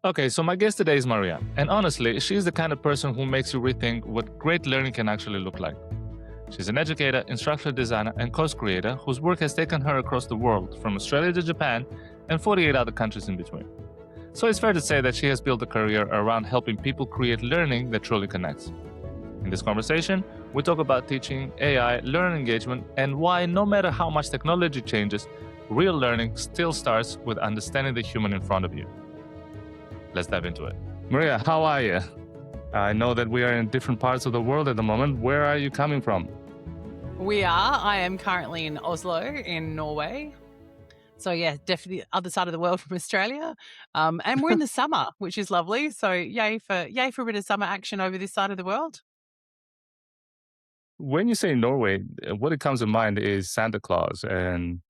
Okay, so my guest today is Maria, and honestly, she's the kind of person who makes you rethink what great learning can actually look like. She's an educator, instructional designer, and course creator whose work has taken her across the world, from Australia to Japan and 48 other countries in between. So it's fair to say that she has built a career around helping people create learning that truly connects. In this conversation, we talk about teaching, AI, learning engagement, and why no matter how much technology changes, real learning still starts with understanding the human in front of you. Let's dive into it. Maria, how are you? I know that we are in different parts of the world at the moment. Where are you coming from? We are. I am currently in Oslo in Norway. So yeah, definitely other side of the world from Australia. And we're in the summer, which is lovely. So yay for a bit of summer action over this side of the world. When you say Norway, what it comes to mind is Santa Claus and,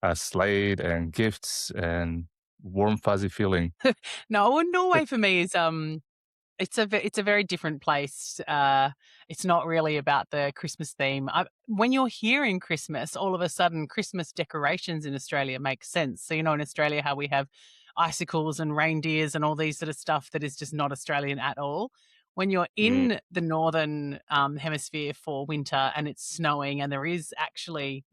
a slate and gifts and warm, fuzzy feeling. No, well, Norway for me is it's a very different place. It's not really about the Christmas theme. When you're hearing Christmas, all of a sudden Christmas decorations in Australia make sense. So in Australia how we have icicles and reindeers and all these sort of stuff that is just not Australian at all. When you're Mm. in the northern hemisphere for winter and it's snowing and there is actually,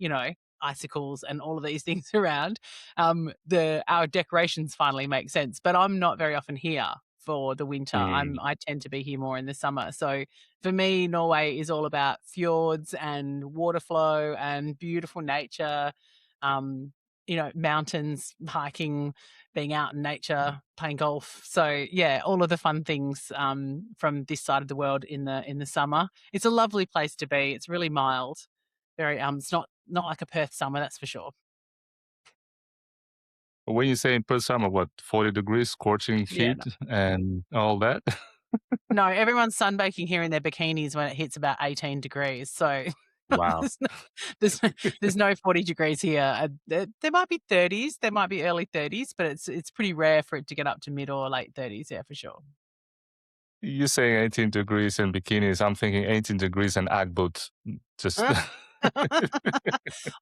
icicles and all of these things around, the our decorations finally make sense. But I'm not very often here for the winter. Mm. I tend to be here more in the summer. So for me, Norway is all about fjords and water flow and beautiful nature. Um, mountains, hiking, being out in nature, playing golf. So yeah, all of the fun things from this side of the world in the summer. It's a lovely place to be. It's really mild. Very it's not like a Perth summer, that's for sure. When you say in Perth summer, what, 40 degrees, scorching Yeah. heat and all that? No, everyone's sunbaking here in their bikinis when it hits about 18 degrees, so Wow. there's no there's no there's no 40 degrees here. There might be 30s, there might be early 30s, but it's pretty rare for it to get up to mid or late 30s, yeah, for sure. You saying 18 degrees in bikinis, I'm thinking 18 degrees and Ugg boots. Just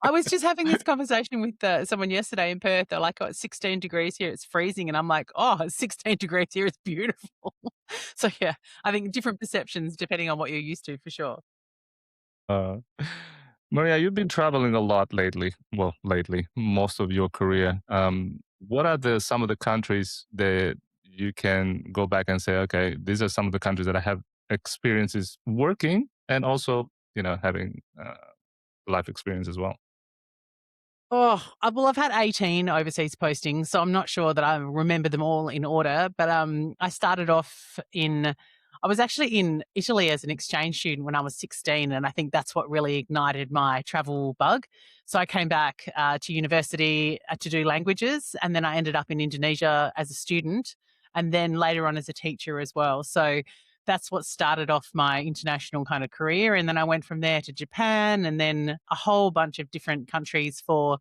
I was just having this conversation with, someone yesterday in Perth. They're like, "Oh, it's 16 degrees here, it's freezing," and I'm like, "Oh, it's 16 degrees here, it's beautiful." So, yeah, I think different perceptions depending on what you're used to, for sure. Uh, Maria, you've been traveling a lot lately. Well, lately, most of your career. What are some of the countries that you can go back and say, okay, these are some of the countries that I have experiences working and also, having life experience as well. Oh, well, I've had 18 overseas postings, so I'm not sure that I remember them all in order, but, I was actually in Italy as an exchange student when I was 16, and I think that's what really ignited my travel bug. So I came back, to university, to do languages, and then I ended up in Indonesia as a student, and then later on as a teacher as well. So that's what started off my international kind of career, and then I went from there to Japan and then a whole bunch of different countries for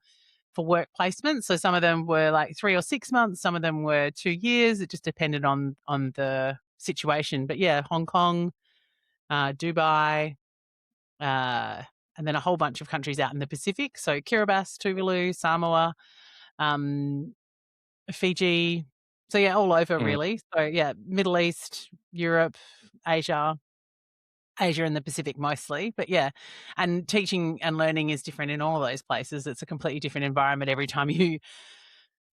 work placement. So some of them were like 3 or 6 months, some of them were 2 years. It just depended on the situation. But yeah, Hong Kong, Dubai, uh, and then a whole bunch of countries out in the Pacific. So Kiribati, Tuvalu, Samoa, um, Fiji. So yeah, all over Mm. really. So yeah, Middle East, Europe, Asia, Asia and the Pacific mostly, but yeah, and teaching and learning is different in all those places. It's a completely different environment every time you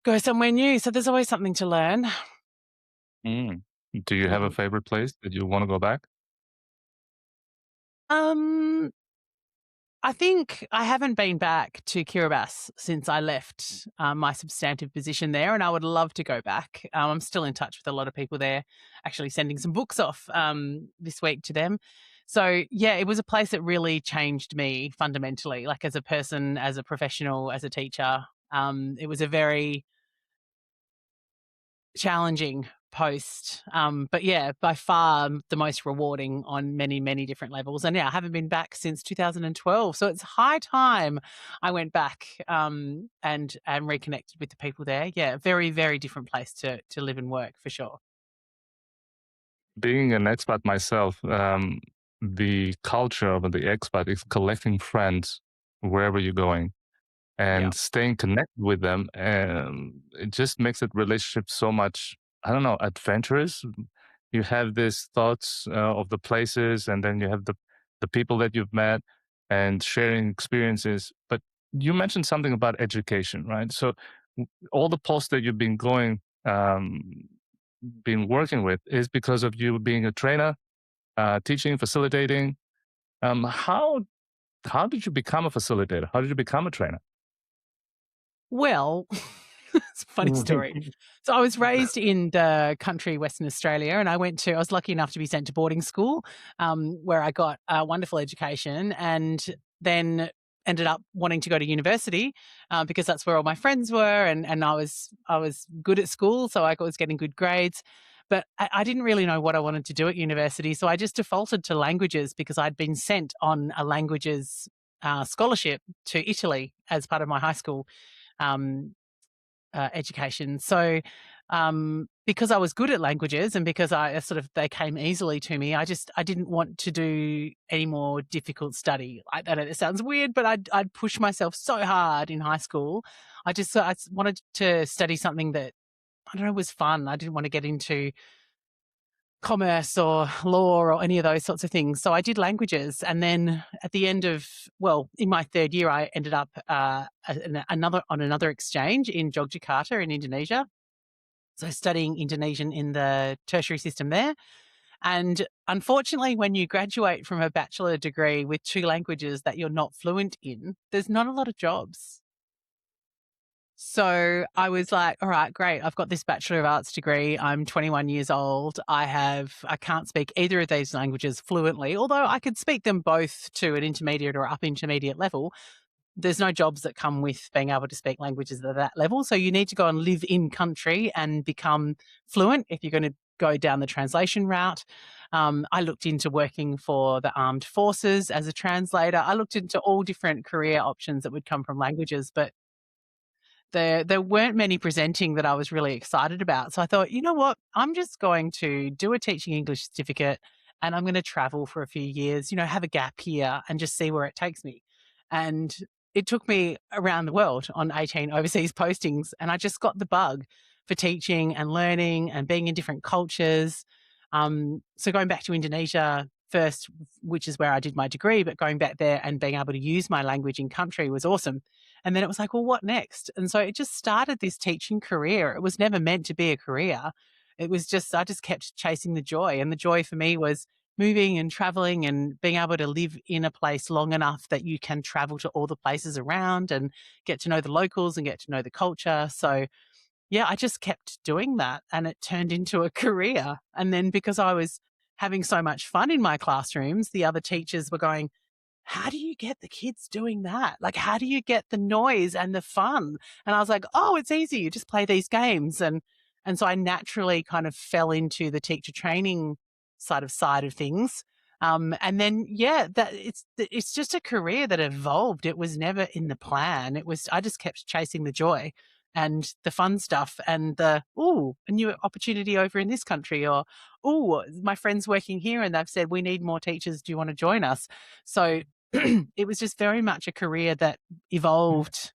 go somewhere new, so there's always something to learn. Mm. Do you have a Mm. favorite place that you want to go back? Um, I think I haven't been back to Kiribati since I left, my substantive position there, and I would love to go back. I'm still in touch with a lot of people there, actually sending some books off, this week to them. So, yeah, it was a place that really changed me fundamentally, like, as a person, as a professional, as a teacher. It was a very challenging post, but yeah, by far the most rewarding on many, many different levels. And yeah, I haven't been back since 2012, so it's high time I went back and reconnected with the people there. Yeah, very, very different place to live and work for sure. Being an expat myself, the culture of the expat is collecting friends wherever you're going. Yeah. and staying connected with them, and it just makes that relationship so much, I don't know, adventurous. You have these thoughts of the places, and then you have the people that you've met and sharing experiences. But you mentioned something about education, right? So all the posts that you've been going, been working with, is because of you being a trainer, teaching, facilitating. How did you become a facilitator? How did you become a trainer? Well, it's a funny story. So I was raised in the country, Western Australia, and I was lucky enough to be sent to boarding school, where I got a wonderful education, and then ended up wanting to go to university because that's where all my friends were, and I was good at school, so I was getting good grades. But I didn't really know what I wanted to do at university, so I just defaulted to languages because I'd been sent on a languages scholarship to Italy as part of my high school um, education. So, because I was good at languages and because they came easily to me, I didn't want to do any more difficult study. I know it sounds weird, but I'd push myself so hard in high school. I wanted to study something that I don't know was fun. I didn't want to get into commerce or law or any of those sorts of things. So I did languages, and then at the end of in my third year, I ended up on another exchange in Yogyakarta in Indonesia. So studying Indonesian in the tertiary system there. And unfortunately, when you graduate from a bachelor degree with two languages that you're not fluent in, there's not a lot of jobs. So I was like, all right, great. I've got this Bachelor of Arts degree. I'm 21 years old. I can't speak either of these languages fluently, although I could speak them both to an intermediate or up intermediate level. There's no jobs that come with being able to speak languages at that level. So you need to go and live in country and become fluent if you're going to go down the translation route. I looked into working for the armed forces as a translator. I looked into all different career options that would come from languages, but there weren't many presenting that I was really excited about. So I thought, you know what? I'm just going to do a teaching English certificate and I'm going to travel for a few years, have a gap here and just see where it takes me. And it took me around the world on 18 overseas postings, and I just got the bug for teaching and learning and being in different cultures. So going back to Indonesia first, which is where I did my degree, but going back there and being able to use my language in country was awesome. And then it was like, well, what next? And so it just started this teaching career. It was never meant to be a career. I just kept chasing the joy. And the joy for me was moving and traveling and being able to live in a place long enough that you can travel to all the places around and get to know the locals and get to know the culture. So, yeah, I just kept doing that and it turned into a career. And then because I was having so much fun in my classrooms, the other teachers were going, how do you get the kids doing that? Like, how do you get the noise and the fun? And I was like, oh, it's easy. You just play these games. And so I naturally kind of fell into the teacher training side of things. And then, yeah, that it's just a career that evolved. It was never in the plan. I just kept chasing the joy and the fun stuff and a new opportunity over in this country, or, my friend's working here and they've said, we need more teachers. Do you want to join us? So it was just very much a career that evolved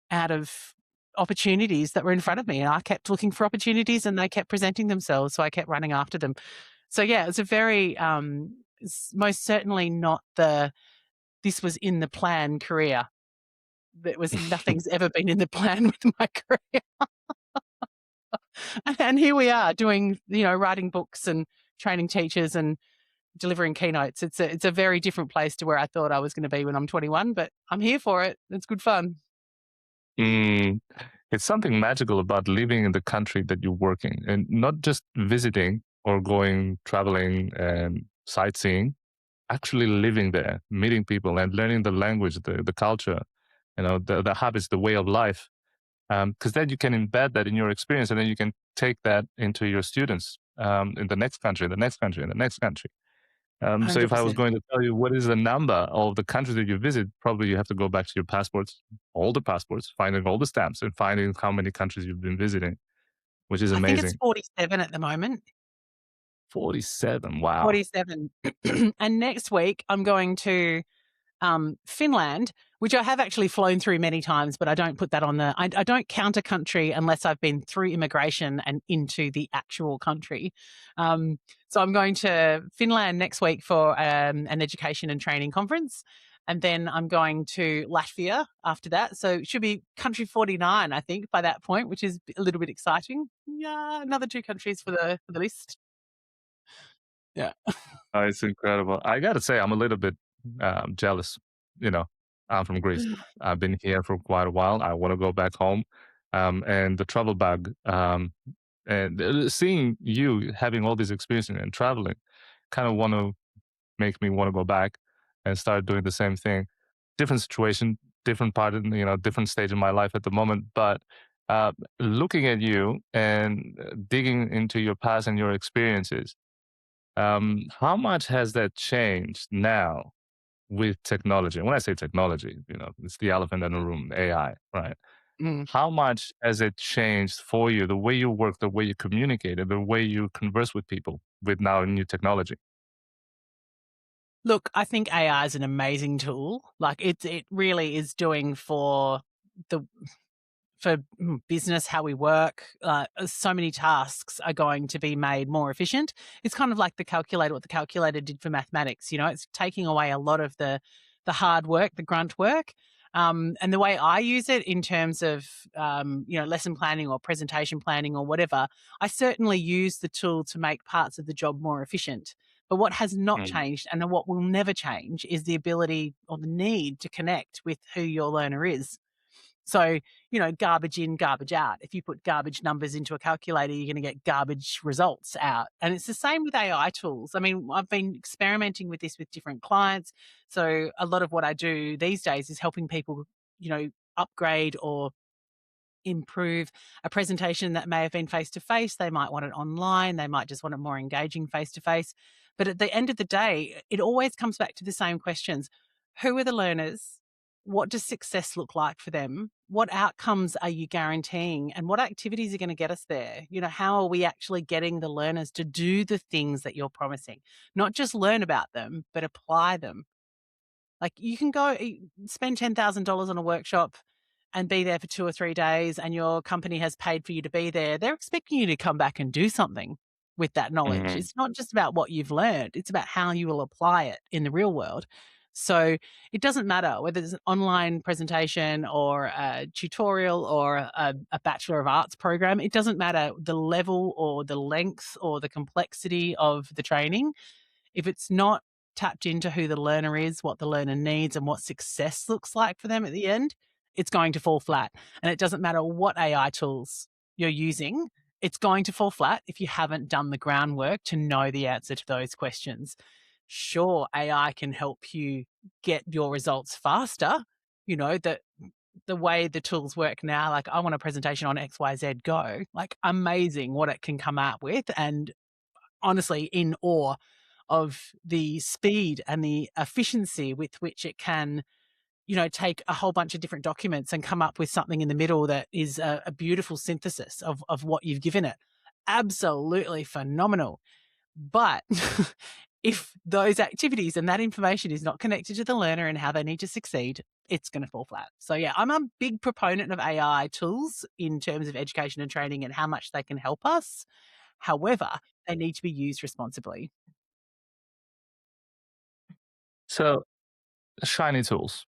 out of opportunities that were in front of me. And I kept looking for opportunities and they kept presenting themselves. So I kept running after them. So yeah, it was a very, most certainly not this was in the plan career. Nothing's ever been in the plan with my career. And here we are doing, writing books and training teachers and delivering keynotes. It's a very different place to where I thought I was going to be when I'm 21, but I'm here for it. It's good fun. Mm, it's something magical about living in the country that you're working, and not just visiting or going traveling and sightseeing, actually living there, meeting people and learning the language, the culture, the habits, the way of life. Because then you can embed that in your experience, and then you can take that into your students, in the next country, the next country, and the next country. So if I was 100%. going to tell you what is the number of the countries that you visit, probably you have to go back to your passports, all the passports, finding all the stamps and finding how many countries you've been visiting, which is I think it's amazing. 47 at the moment. 47. Wow. 47. And next week, I'm going to Finland, which I have actually flown through many times, but I don't put that on I don't count a country unless I've been through immigration and into the actual country. Um, so I'm going to Finland next week for an education and training conference. And then I'm going to Latvia after that. So it should be country 49, I think, by that point, which is a little bit exciting. Yeah, another two countries for the list. Yeah. It's incredible. I gotta say, I'm a little bit jealous. You know, I'm from Greece. I've been here for quite a while. I want to go back home. And the travel bug, and seeing you having all these experiences and traveling, kind of want to make me want to go back and start doing the same thing. Different situation, different part, in, different stage in my life at the moment. But looking at you and digging into your past and your experiences, how much has that changed now with technology? And when I say technology, it's the elephant in the room, AI, right? Mm. How much has it changed for you, the way you work, the way you communicate, and the way you converse with people with now new technology? Look, I think AI is an amazing tool. Like it really is doing the for business, how we work, so many tasks are going to be made more efficient. It's kind of like what the calculator did for mathematics. It's taking away a lot of the hard work, the grunt work. And the way I use it in terms of lesson planning or presentation planning or whatever, I certainly use the tool to make parts of the job more efficient. But what has not Mm, changed and what will never change is the ability or the need to connect with who your learner is. So, garbage in, garbage out. If you put garbage numbers into a calculator, you're going to get garbage results out. And it's the same with AI tools. I mean, I've been experimenting with this with different clients. So, a lot of what I do these days is helping people, upgrade or improve a presentation that may have been face to face. They might want it online. They might just want it more engaging face to face. But at the end of the day, it always comes back to the same questions. Who are the learners? What does success look like for them? What outcomes are you guaranteeing? And what activities are going to get us there? How are we actually getting the learners to do the things that you're promising? Not just learn about them, but apply them. Like you can go spend $10,000 on a workshop and be there for 2 or 3 days and your company has paid for you to be there. They're expecting you to come back and do something with that knowledge. mhm. It's not just about what you've learned, it's about how you will apply it in the real world. So it doesn't matter whether it's an online presentation or a tutorial or a Bachelor of Arts program. It doesn't matter the level or the length or the complexity of the training. If it's not tapped into who the learner is, what the learner needs, and what success looks like for them at the end, it's going to fall flat. And it doesn't matter what AI tools you're using, it's going to fall flat if you haven't done the groundwork to know the answer to those questions. Sure, AI can help you get your results faster. The way the tools work now, like I want a presentation on XYZ Go, like amazing what it can come out with. And honestly in awe of the speed and the efficiency with which it can, take a whole bunch of different documents and come up with something in the middle that is a beautiful synthesis of what you've given it. Absolutely phenomenal. But if those activities and that information is not connected to the learner and how they need to succeed, it's going to fall flat. So, yeah, I'm a big proponent of AI tools in terms of education and training and how much they can help us. However, they need to be used responsibly. So, shiny tools.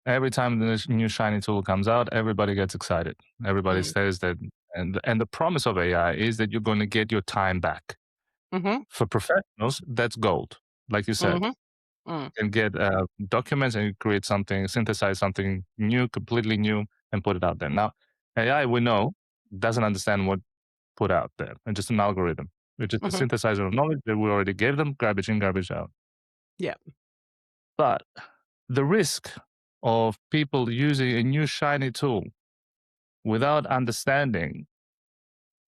Every time the new shiny tool comes out, everybody gets excited. Everybody Mm. says that, and the promise of AI is that you're going to get your time back. Mhm. For professionals, that's gold. Like you said, Mhm. Mm. you can get documents and you create something, synthesize something new, completely new, and put it out there. Now, AI, we know, doesn't understand what put out there, and just an algorithm. It's just a Mhm. synthesizer of knowledge that we already gave them, garbage in, garbage out. Yeah. But the risk of people using a new shiny tool without understanding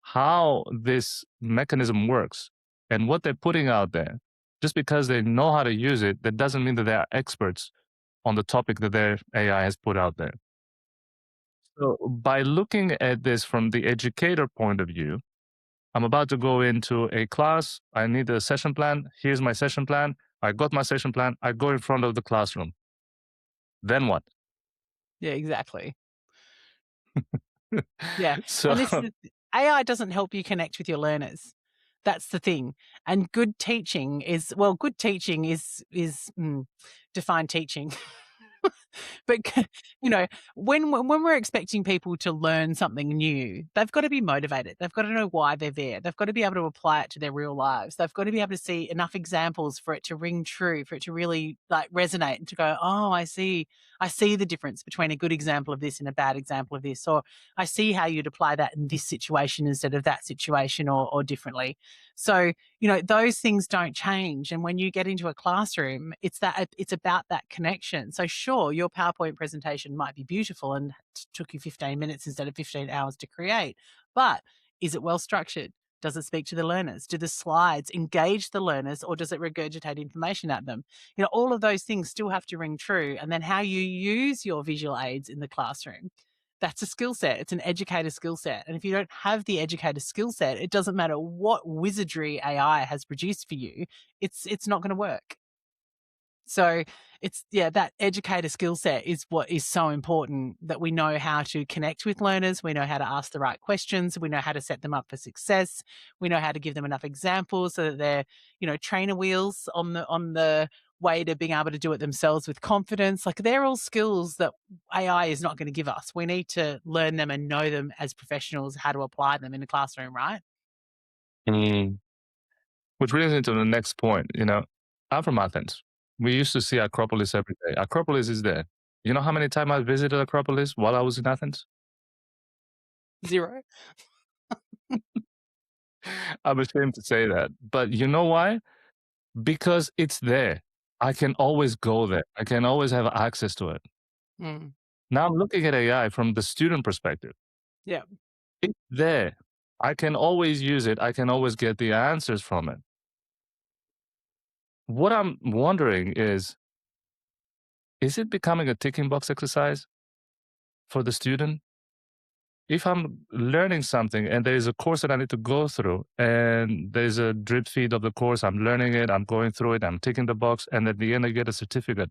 how this mechanism works and what they're putting out there, just because they know how to use it, that doesn't mean that they are experts on the topic that their AI has put out there. So, by looking at this from the educator point of view, I'm about to go into a class. I need a session plan. Here's my session plan. I got my session plan. I go in front of the classroom. Then what? Yeah, exactly. Yeah, So, and this is AI doesn't help you connect with your learners. That's the thing. And good teaching is well, good teaching is define teaching. But you know, when we're expecting people to learn something new, they've got to be motivated. They've got to know why they're there. They've got to be able to apply it to their real lives. They've got to be able to see enough examples for it to ring true, for it to really like resonate and to go, oh, I see. I see the difference between a good example of this and a bad example of this, or I see how you'd apply that in this situation instead of that situation, or differently. So those things don't change. And when you get into a classroom, it's about that connection. So sure, your PowerPoint presentation might be beautiful and took you 15 minutes instead of 15 hours to create, but is it well structured? Does it speak to the learners? Do the slides engage the learners, or does it regurgitate information at them? All of those things still have to ring true. And then how you use your visual aids in the classroom, that's a skill set. It's an educator skill set. And if you don't have the educator skill set, it doesn't matter what wizardry AI has produced for you, it's not going to work. So that educator skill set is what is so important, that we know how to connect with learners, we know how to ask the right questions, we know how to set them up for success, we know how to give them enough examples so that they're, trainer wheels on the way to being able to do it themselves with confidence. Like they're all skills that AI is not going to give us. We need to learn them and know them as professionals, how to apply them in a classroom, right? mm, which brings me to the next point. I'm from Athens. We used to see Acropolis every day. Acropolis is there. You know how many times I visited Acropolis while I was in Athens? Zero. I'm ashamed to say that. But you know why? Because it's there. I can always go there. I can always have access to it. Mm. Now I'm looking at AI from the student perspective. Yeah. It's there. I can always use it. I can always get the answers from it. What I'm wondering is it becoming a ticking box exercise for the student? If I'm learning something and there's a course that I need to go through and there's a drip feed of the course, I'm learning it, I'm going through it, I'm ticking the box, and at the end I get a certificate.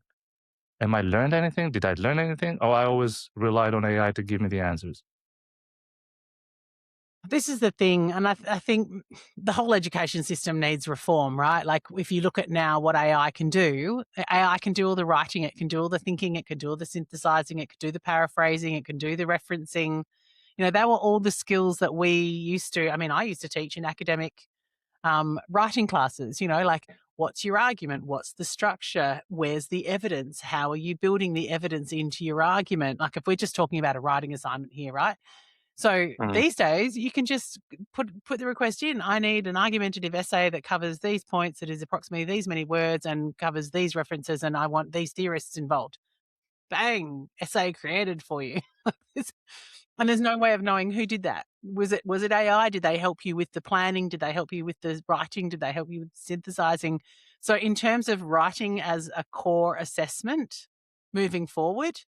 Am I learned anything? Did I learn anything? Or I always relied on AI to give me the answers? This is the thing, and I think the whole education system needs reform, right? Like if you look at now what AI can do, AI can do all the writing, it can do all the thinking, it can do all the synthesizing, it can do the paraphrasing, it can do the referencing. They were all the skills that we used to. I mean, I used to teach in academic writing classes. Like what's your argument? What's the structure? Where's the evidence? How are you building the evidence into your argument? Like if we're just talking about a writing assignment here, right? So Mm, these days, you can just put the request in. I need an argumentative essay that covers these points, that is approximately these many words, and covers these references, and I want these theorists involved. Bang! Essay created for you. And there's no way of knowing who did that. Was it AI? Did they help you with the planning? Did they help you with the writing? Did they help you with synthesizing? So in terms of writing as a core assessment moving forward,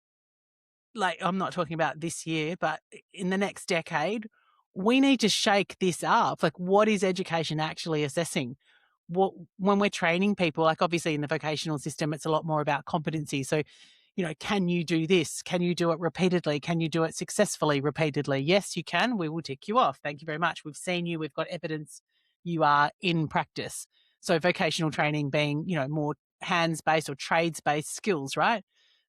like I'm not talking about this year, but in the next decade, we need to shake this up. Like, what is education actually assessing? What when we're training people, like obviously in the vocational system, it's a lot more about competency. So, can you do this? Can you do it repeatedly? Can you do it successfully repeatedly? Yes, you can. We will tick you off. Thank you very much. We've seen you. We've got evidence you are in practice. So vocational training being, more hands based or trades based skills, right?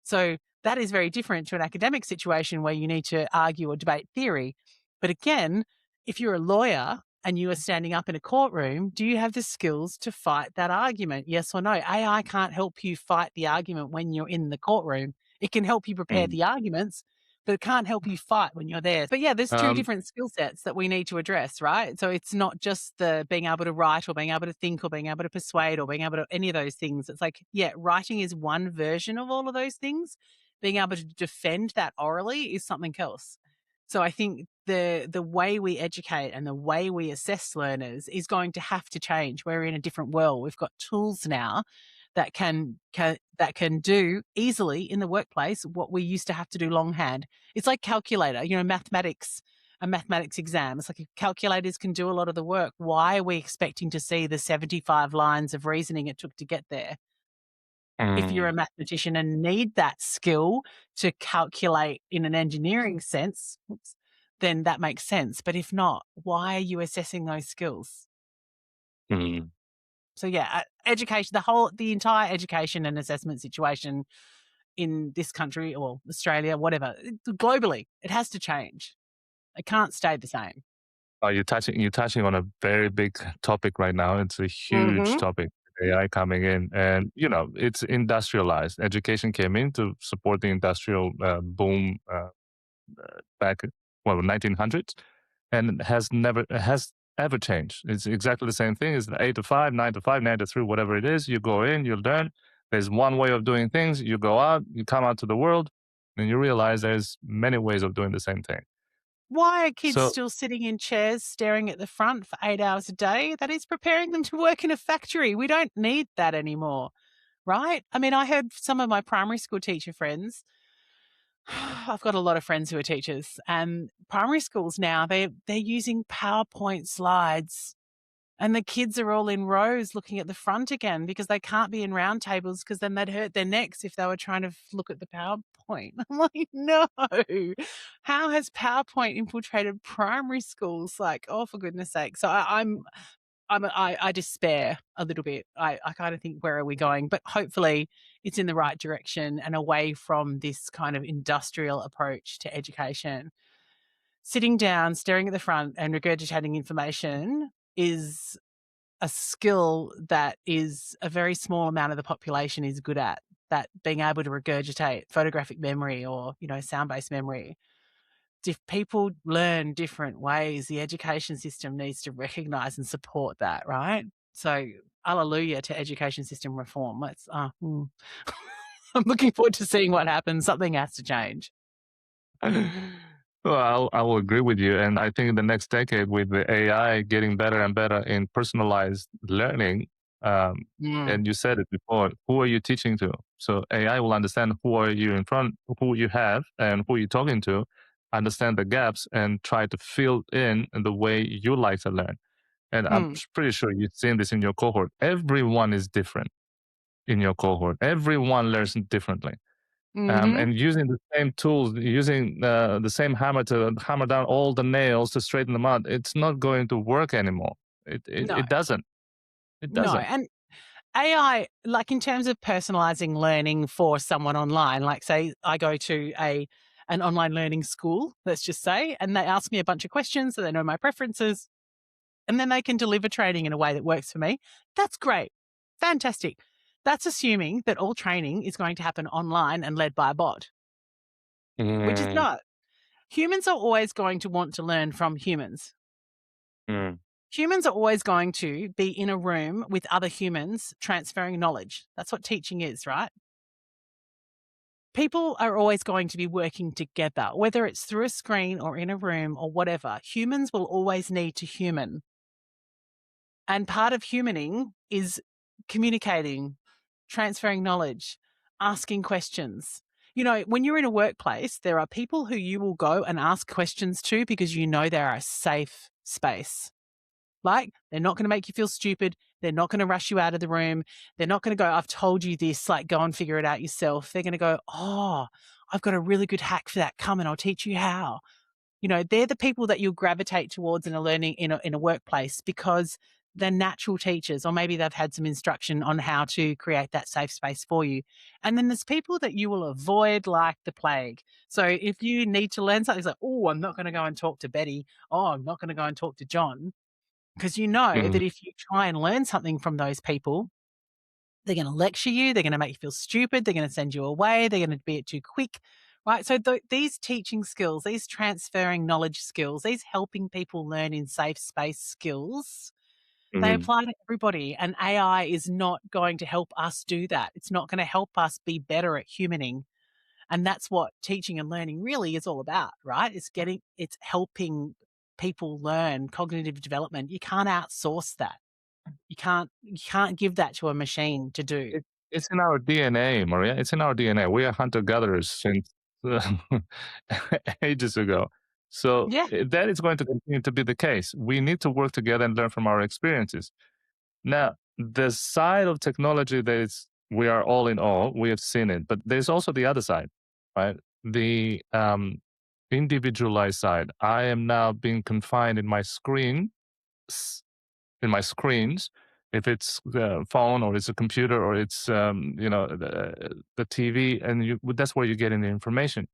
So that is very different to an academic situation where you need to argue or debate theory. But again, if you're a lawyer and you are standing up in a courtroom, do you have the skills to fight that argument? Yes or no? AI can't help you fight the argument when you're in the courtroom. It can help you prepare mm. the arguments, but it can't help you fight when you're there. But yeah, there's two Um, different skill sets that we need to address, right? So it's not just the being able to write or being able to think or being able to persuade or being able to any of those things. It's like, yeah, writing is one version of all of those things. Being able to defend that orally is something else. So I think the way we educate and the way we assess learners is going to have to change. We're in a different world. We've got tools now that can do easily in the workplace what we used to have to do longhand. It's like calculator, mathematics, a mathematics exam. It's like if calculators can do a lot of the work. Why are we expecting to see the 75 lines of reasoning it took to get there? If you're Mm. a mathematician and need that skill to calculate in an engineering sense, oops, then that makes sense. But if not, why are you assessing those skills? Mm. So yeah, education, the entire education and assessment situation in this country or Australia, whatever, globally, it has to change. It can't stay the same. You're touching on a very big topic right now. It's a huge Mhm. topic. AI coming in, and it's industrialized. Education came in to support the industrial boom back, well, 1900s, and has ever changed. It's exactly the same thing. It's 8 to 5, 9 to 5, 9 to 3, whatever it is. You go in, you learn. There's one way of doing things. You go out, you come out to the world, and you realize there's many ways of doing the same thing. Why are kids So still sitting in chairs staring at the front for 8 hours a day? That is preparing them to work in a factory. We don't need that anymore, right? I mean, I heard some of my primary school teacher friends. I've got a lot of friends who are teachers, and primary schools now they're using PowerPoint slides, and the kids are all in rows looking at the front again because they can't be in round tables because then they'd hurt their necks if they were trying to look at the PowerPoint. I'm like, no. How has PowerPoint infiltrated primary schools? Like, oh, for goodness sake. So I despair a little bit. I kind of think, where are we going? But hopefully it's in the right direction and away from this kind of industrial approach to education. Sitting down, staring at the front and regurgitating information is a skill that is a very small amount of the population is good at. That being able to regurgitate photographic memory or, sound-based memory. If people learn different ways, the education system needs to recognize and support that, right? So, hallelujah to education system reform. I'm looking forward to seeing what happens. Something has to change. well, I will agree with you. And I think in the next decade, with the AI getting better and better in personalized learning, um, Mm, and you said it before, who are you teaching to? So AI will understand who are you in front, who you have, and who you're talking to, understand the gaps, and try to fill in the way you like to learn. And I'm mm, pretty sure you've seen this in your cohort. Everyone is different in your cohort. Everyone learns differently, mhm. and using the same tools, using the same hammer to hammer down all the nails to straighten them out, it's not going to work anymore. It it, No, it doesn't. It no, doesn't. and AI, like, in terms of personalizing learning for someone online, like, say I go to an online learning school, let's just say, and they ask me a bunch of questions, so they know my preferences, and then they can deliver training in a way that works for me. That's great. Fantastic. That's assuming that all training is going to happen online and led by a bot, which is Mm, not. Humans are always going to want to learn from humans. mm, Humans are always going to be in a room with other humans transferring knowledge. That's what teaching is, right? People are always going to be working together, whether it's through a screen or in a room or whatever. Humans will always need to human. And part of humaning is communicating, transferring knowledge, asking questions. When you're in a workplace, there are people who you will go and ask questions to because you know they're a safe space. Like, they're not going to make you feel stupid. They're not going to rush you out of the room. They're not going to go, I've told you this, like, go and figure it out yourself. They're going to go, oh, I've got a really good hack for that. Come and I'll teach you how. They're the people that you'll gravitate towards in a learning in a workplace because they're natural teachers, or maybe they've had some instruction on how to create that safe space for you. And then there's people that you will avoid like the plague. So if you need to learn something, it's like, oh, I'm not going to go and talk to Betty. Oh, I'm not going to go and talk to John. Because you know mm. that if you try and learn something from those people, they're going to lecture you. They're going to make you feel stupid. They're going to send you away. They're going to be it too quick, right? So these teaching skills, these transferring knowledge skills, these helping people learn in safe space skills, they Mhm. apply to everybody. And AI is not going to help us do that. It's not going to help us be better at humaning. And that's what teaching and learning really is all about, right? It's helping people learn cognitive development. You can't outsource that. You can't give that to a machine to do. It it's in our DNA, Maria. It's in our DNA. We are hunter gatherers since uh, ages ago. So Yeah. that is going to continue to be the case. We need to work together and learn from our experiences. Now, the side of technology that is we are all in awe. We have seen it, but there's also the other side, right? The individualized side. I am now being confined in my in my screens. If it's the phone or it's a computer or it's the TV, and that's where you're getting the information.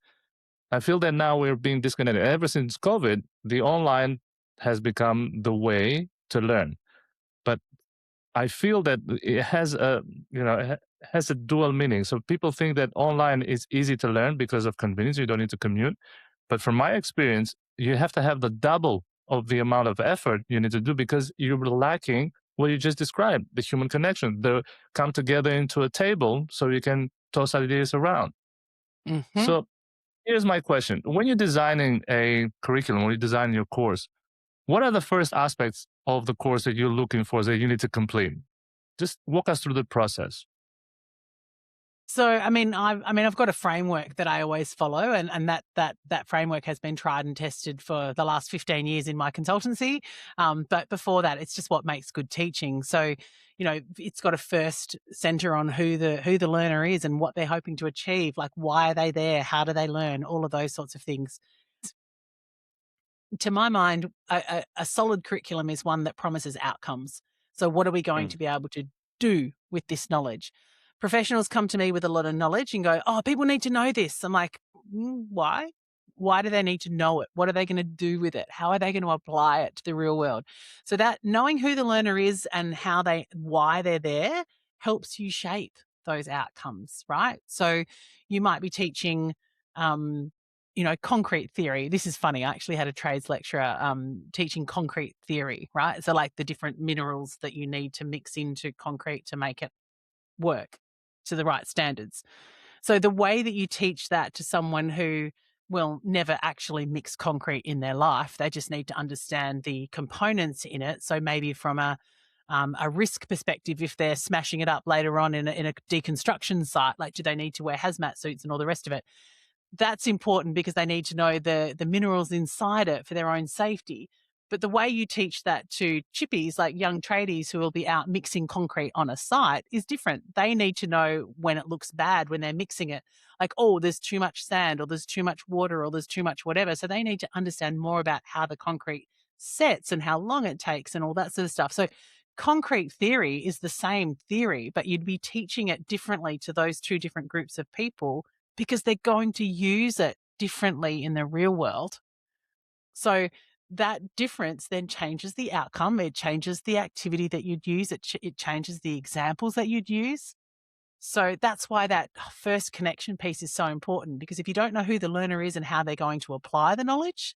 I feel that now we're being disconnected. Ever since COVID, the online has become the way to learn. But I feel that it has it has a dual meaning. So people think that online is easy to learn because of convenience. You don't need to commute. But from my experience, you have to have the double of the amount of effort you need to do because you're lacking what you just described, the human connection, the come together into a table so you can toss ideas around. Hmm. So here's my question. When you're designing a curriculum, when you're designing your course, what are the first aspects of the course that you're looking for that you need to complete? Just walk us through the process. So, I've got a framework that I always follow, and that framework has been tried and tested for the last 15 years in my consultancy. But before that, it's just what makes good teaching. So, it's got to first center on who the learner is and what they're hoping to achieve. Like, why are they there? How do they learn? All of those sorts of things. To my mind, a solid curriculum is one that promises outcomes. So, what are we going Mm. to be able to do with this knowledge? Professionals come to me with a lot of knowledge and go, "Oh, people need to know this." I'm like, Why? Why do they need to know it? What are they going to do with it? How are they going to apply it to the real world?" So that knowing who the learner is and why they're there helps you shape those outcomes, right? So you might be teaching, um, concrete theory. This is funny. I actually had a trades lecturer teaching concrete theory, right? So like the different minerals that you need to mix into concrete to make it work to the right standards. So the way that you teach that to someone who will never actually mix concrete in their life, they just need to understand the components in it. So maybe from a risk perspective, if they're smashing it up later on in a deconstruction site, like do they need to wear hazmat suits and all the rest of it? That's important because they need to know the minerals inside it for their own safety. But the way you teach that to chippies, like young tradies who will be out mixing concrete on a site, is different. They need to know when it looks bad when they're mixing it, like, oh, there's too much sand or there's too much water or there's too much whatever. So they need to understand more about how the concrete sets and how long it takes and all that sort of stuff. So concrete theory is the same theory, but you'd be teaching it differently to those two different groups of people because they're going to use it differently in the real world. So that difference then changes the outcome. It changes the activity that you'd use. It changes the examples that you'd use. So that's why that first connection piece is so important, because if you don't know who the learner is and how they're going to apply the knowledge,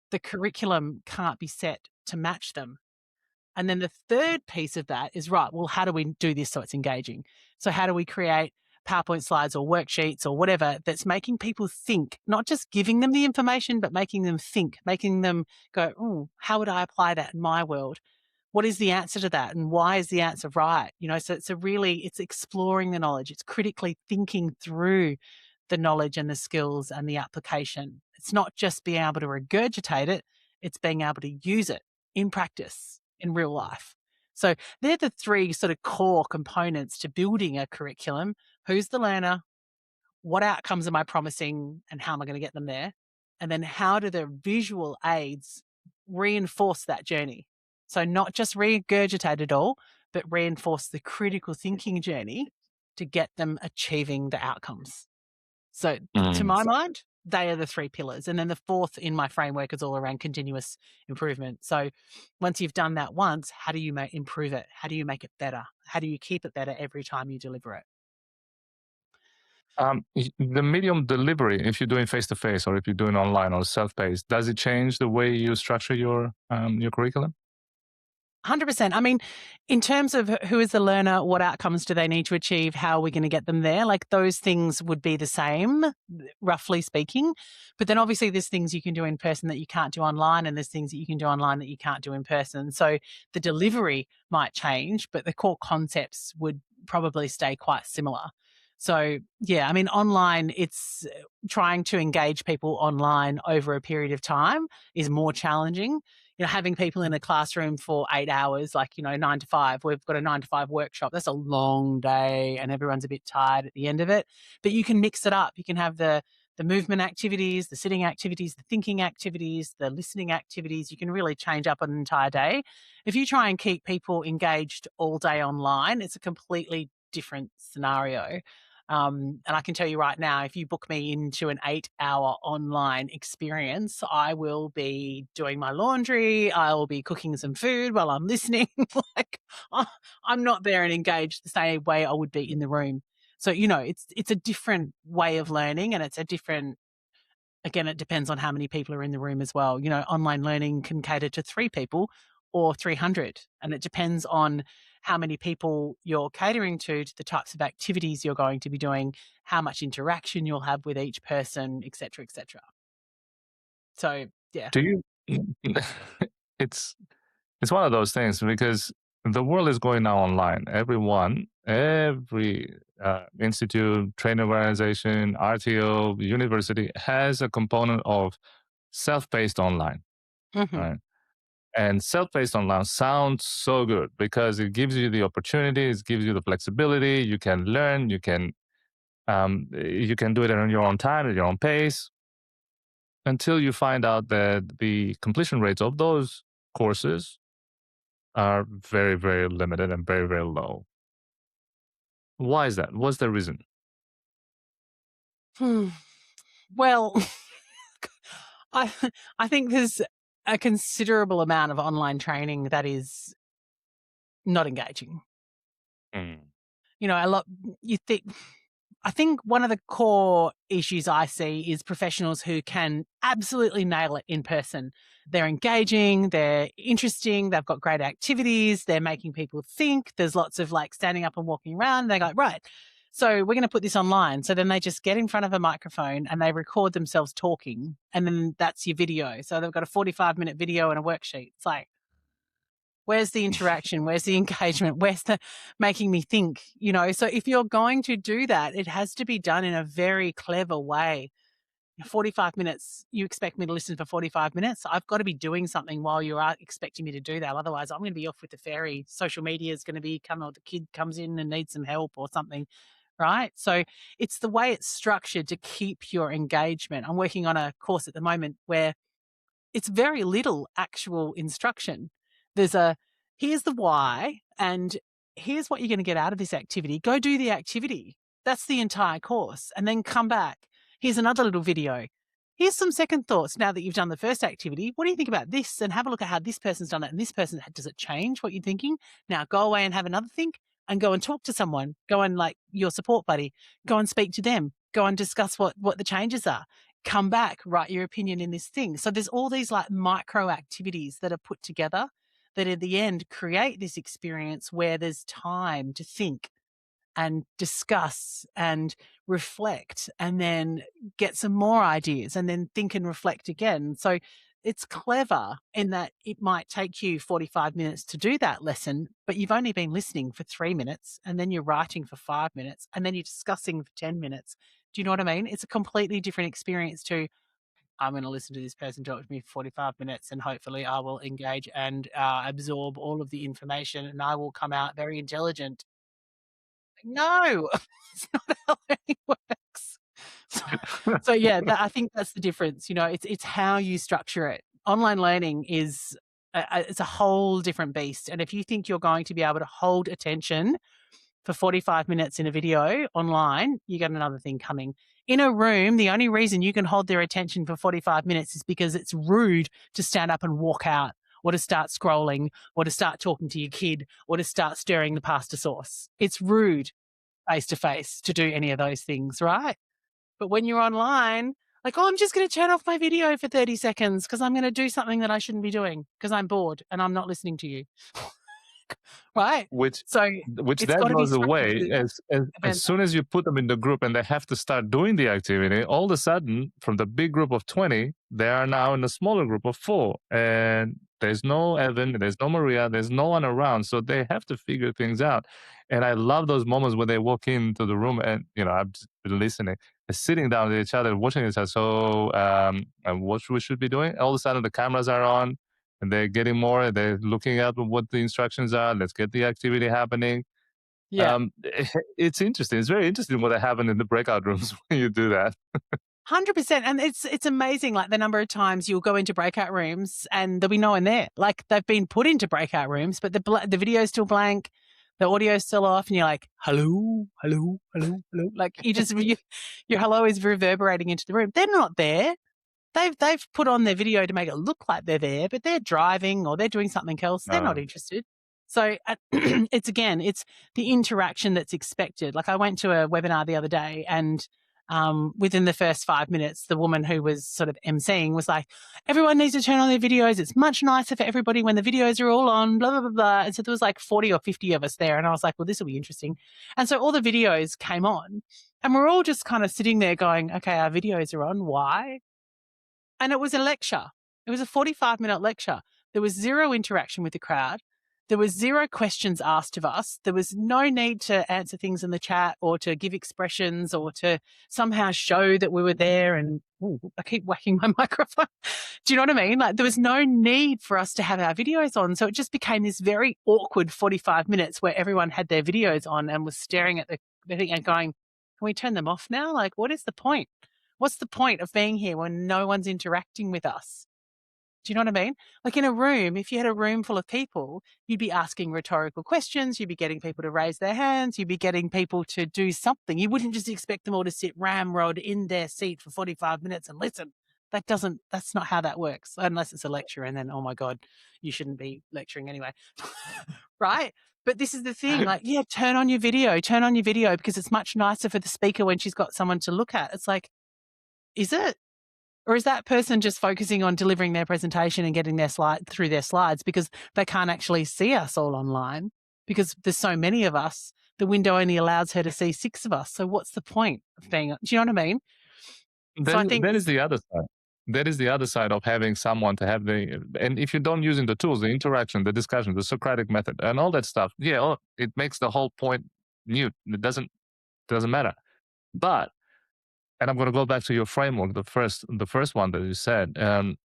the curriculum can't be set to match them. And then the third piece of that is, right, well, how do we do this so it's engaging? So how do we create PowerPoint slides or worksheets or whatever that's making people think, not just giving them the information, but making them think, making them go, oh, how would I apply that in my world? What is the answer to that? And why is the answer right? So it's exploring the knowledge. It's critically thinking through the knowledge and the skills and the application. It's not just being able to regurgitate it, it's being able to use it in practice in real life. So they're the three sort of core components to building a curriculum. Who's the learner? What outcomes am I promising and how am I going to get them there? And then how do the visual aids reinforce that journey? So not just regurgitate it all, but reinforce the critical thinking journey to get them achieving the outcomes. So to Mm. my mind, they are the three pillars. And then the fourth in my framework is all around continuous improvement. So once you've done that once, how do you improve it? How do you make it better? How do you keep it better every time you deliver it? The medium delivery, if you're doing face to face or if you're doing online or self paced, does it change the way you structure your curriculum? 100%. In terms of who is the learner, what outcomes do they need to achieve, how are we going to get them there? Like those things would be the same, roughly speaking. But then obviously there's things you can do in person that you can't do online, and there's things that you can do online that you can't do in person. So the delivery might change, but the core concepts would probably stay quite similar. So, yeah, I mean, online, it's trying to engage people online over a period of time is more challenging. You know, having people in a classroom for 8 hours, like, 9 to 5, we've got a 9 to 5 workshop. That's a long day and everyone's a bit tired at the end of it. But you can mix it up. You can have the movement activities, the sitting activities, the thinking activities, the listening activities. You can really change up an entire day. If you try and keep people engaged all day online, it's a completely different scenario. And I can tell you right now, if you book me into an 8 hour online experience, I will be doing my laundry. I will be cooking some food while I'm listening. like I- I'm not there and engaged the same way I would be in the room. So, it's a different way of learning, and it's a different, again, it depends on how many people are in the room as well. Online learning can cater to 3 people or 300, and it depends on how many people you're catering to the types of activities you're going to be doing, how much interaction you'll have with each person, et cetera, et cetera. So, yeah. Do you? it's it's one of those things because the world is going now online. Every institute, training organization, RTO, university has a component of self-paced online, Mhm. right? And self-paced online sounds so good because it gives you the opportunity, it gives you the flexibility. You can learn, you can do it on your own time, at your own pace, until you find out that the completion rates of those courses are very, very limited and very, very low. Why is that? What's the reason? Hmm. Well, I I think there's a considerable amount of online training that is not engaging. Mm. A lot you think I think one of the core issues I see is professionals who can absolutely nail it in person. They're engaging, they're interesting, they've got great activities, they're making people think. There's lots of like standing up and walking around. They go, right, so we're going to put this online. So then they just get in front of a microphone and they record themselves talking. And then that's your video. So they've got a 45-minute video and a worksheet. It's like, where's the interaction? Where's the engagement? Where's the making me think? So if you're going to do that, it has to be done in a very clever way. 45 minutes, you expect me to listen for 45 minutes? I've got to be doing something while you are expecting me to do that. Otherwise, I'm going to be off with the fairy. Social media is going to be coming, or the kid comes in and needs some help or something. Right. So it's the way it's structured to keep your engagement. I'm working on a course at the moment where it's very little actual instruction. There's here's the why, and here's what you're going to get out of this activity. Go do the activity. That's the entire course. And then come back. Here's another little video. Here's some second thoughts now that you've done the first activity. What do you think about this? And have a look at how this person's done it. And this person, does it change what you're thinking? Now go away and have another think and go and talk to someone. Go and like your support buddy. Go and speak to them. Go and discuss what the changes are. Come back, write your opinion in this thing. So there's all these like micro activities that are put together that at the end create this experience where there's time to think and discuss and reflect and then get some more ideas and then think and reflect again. So it's clever in that it might take you 45 minutes to do that lesson, but you've only been listening for 3 minutes and then you're writing for 5 minutes and then you're discussing for 10 minutes. Do you know what I mean? It's a completely different experience to I'm going to listen to this person talk to me for 45 minutes and hopefully I will engage and absorb all of the information and I will come out very intelligent. No, it's not how learning works. So, so yeah, I think that's the difference. It's how you structure it. Online learning is it's a whole different beast, and if you think you're going to be able to hold attention for 45 minutes in a video online, you got another thing coming. In a room, the only reason you can hold their attention for 45 minutes is because it's rude to stand up and walk out or to start scrolling or to start talking to your kid or to start stirring the pasta sauce. It's rude face to face to do any of those things, right? But when you're online, like, oh, I'm just going to turn off my video for 30 seconds because I'm going to do something that I shouldn't be doing because I'm bored and I'm not listening to you. right? which So which it's then got to be goes structured away to as event. soon as you put them in the group and they have to start doing the activity. All of a sudden, from the big group of 20, they are now in a smaller group of 4, and there's no Evan, there's no Maria, there's no one around, so they have to figure things out. And I love those moments when they walk into the room and I've just been listening, they're sitting down with each other, watching each other. So and what we should be doing, all of a sudden the cameras are on and they're getting more, they're looking at what the instructions are, let's get the activity happening. Yeah. It's interesting. It's very interesting what happened in the breakout rooms when you do that. 100%. And it's amazing, like the number of times you'll go into breakout rooms and there'll be no one there. Like they've been put into breakout rooms, but the video's still blank, the audio's still off, and you're like, hello, hello, hello, hello. Like your hello is reverberating into the room. They're not there. They've put on their video to make it look like they're there, but they're driving or they're doing something else. They're not interested. So it's the interaction that's expected. Like I went to a webinar the other day, and within the first 5 minutes, the woman who was sort of emceeing was like, everyone needs to turn on their videos. It's much nicer for everybody when the videos are all on, blah, blah, blah, blah. And so there was like 40 or 50 of us there. And I was like, well, this will be interesting. And so all the videos came on and we're all just kind of sitting there going, okay, our videos are on. Why? And it was a lecture. It was a 45-minute lecture. There was zero interaction with the crowd. There was zero questions asked of us. There was no need to answer things in the chat or to give expressions or to somehow show that we were there. And I keep whacking my microphone. Do you know what I mean? Like there was no need for us to have our videos on. So it just became this very awkward 45 minutes where everyone had their videos on and was staring at the thing and going, can we turn them off now? Like, what is the point? What's the point of being here when no one's interacting with us? Do you know what I mean? Like in a room, if you had a room full of people, you'd be asking rhetorical questions, you'd be getting people to raise their hands, you'd be getting people to do something. You wouldn't just expect them all to sit ramrod in their seat for 45 minutes and listen. That's not how that works, unless it's a lecture and then, oh my God, you shouldn't be lecturing anyway. Right? But this is the thing, like, yeah, turn on your video because it's much nicer for the speaker when she's got someone to look at. It's like, is it? Or is that person just focusing on delivering their presentation and getting their slide through their slides because they can't actually see us all online because there's so many of us, the window only allows her to see 6 of us. So what's the point of being, do you know what I mean? So I think That is the other side. That is the other side of having someone to have and if you don't using the tools, the interaction, the discussion, the Socratic method, and all that stuff, yeah, it makes the whole point mute. It doesn't matter. But and I'm going to go back to your framework, the first one that you said,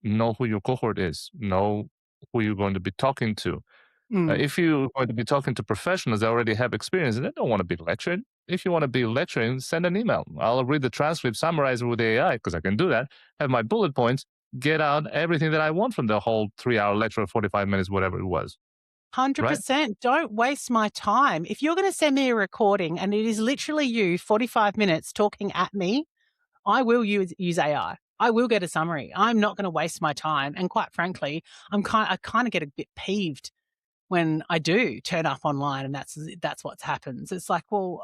know who your cohort is, know who you're going to be talking to. If you're going to be talking to professionals that already have experience and they don't want to be lectured, if you want to be lecturing, send an email. I'll read the transcript, summarize it with AI because I can do that. Have my bullet points, get out everything that I want from the whole 3-hour lecture or 45 minutes, whatever it was. Right? 100%. Don't waste my time. If you're going to send me a recording and it is literally you 45 minutes talking at me, I will use AI. I will get a summary. I'm not going to waste my time. And quite frankly, I kind of get a bit peeved when I do turn up online and that's what happens. It's like, well,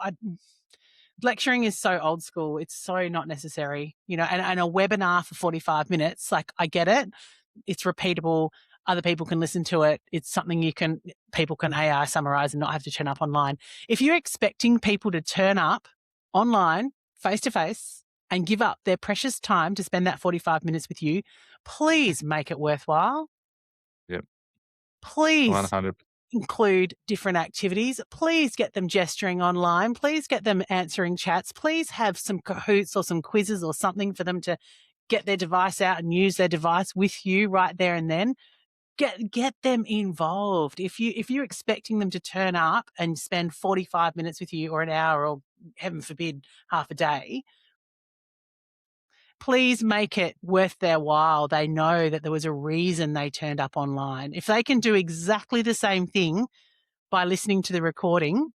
lecturing is so old school. It's so not necessary, and a webinar for 45 minutes, like I get it. It's repeatable. Other people can listen to it. It's something people can AI summarize and not have to turn up online. If you're expecting people to turn up online, face to face, and give up their precious time to spend that 45 minutes with you, please make it worthwhile. Yep. Please 100. include different activities. Please get them gesturing online. Please get them answering chats. Please have some Kahoots or some quizzes or something for them to get their device out and use their device with you right there and then. Get them involved. If you're expecting them to turn up and spend 45 minutes with you or an hour or heaven forbid half a day, please make it worth their while. They know that there was a reason they turned up online. If they can do exactly the same thing by listening to the recording,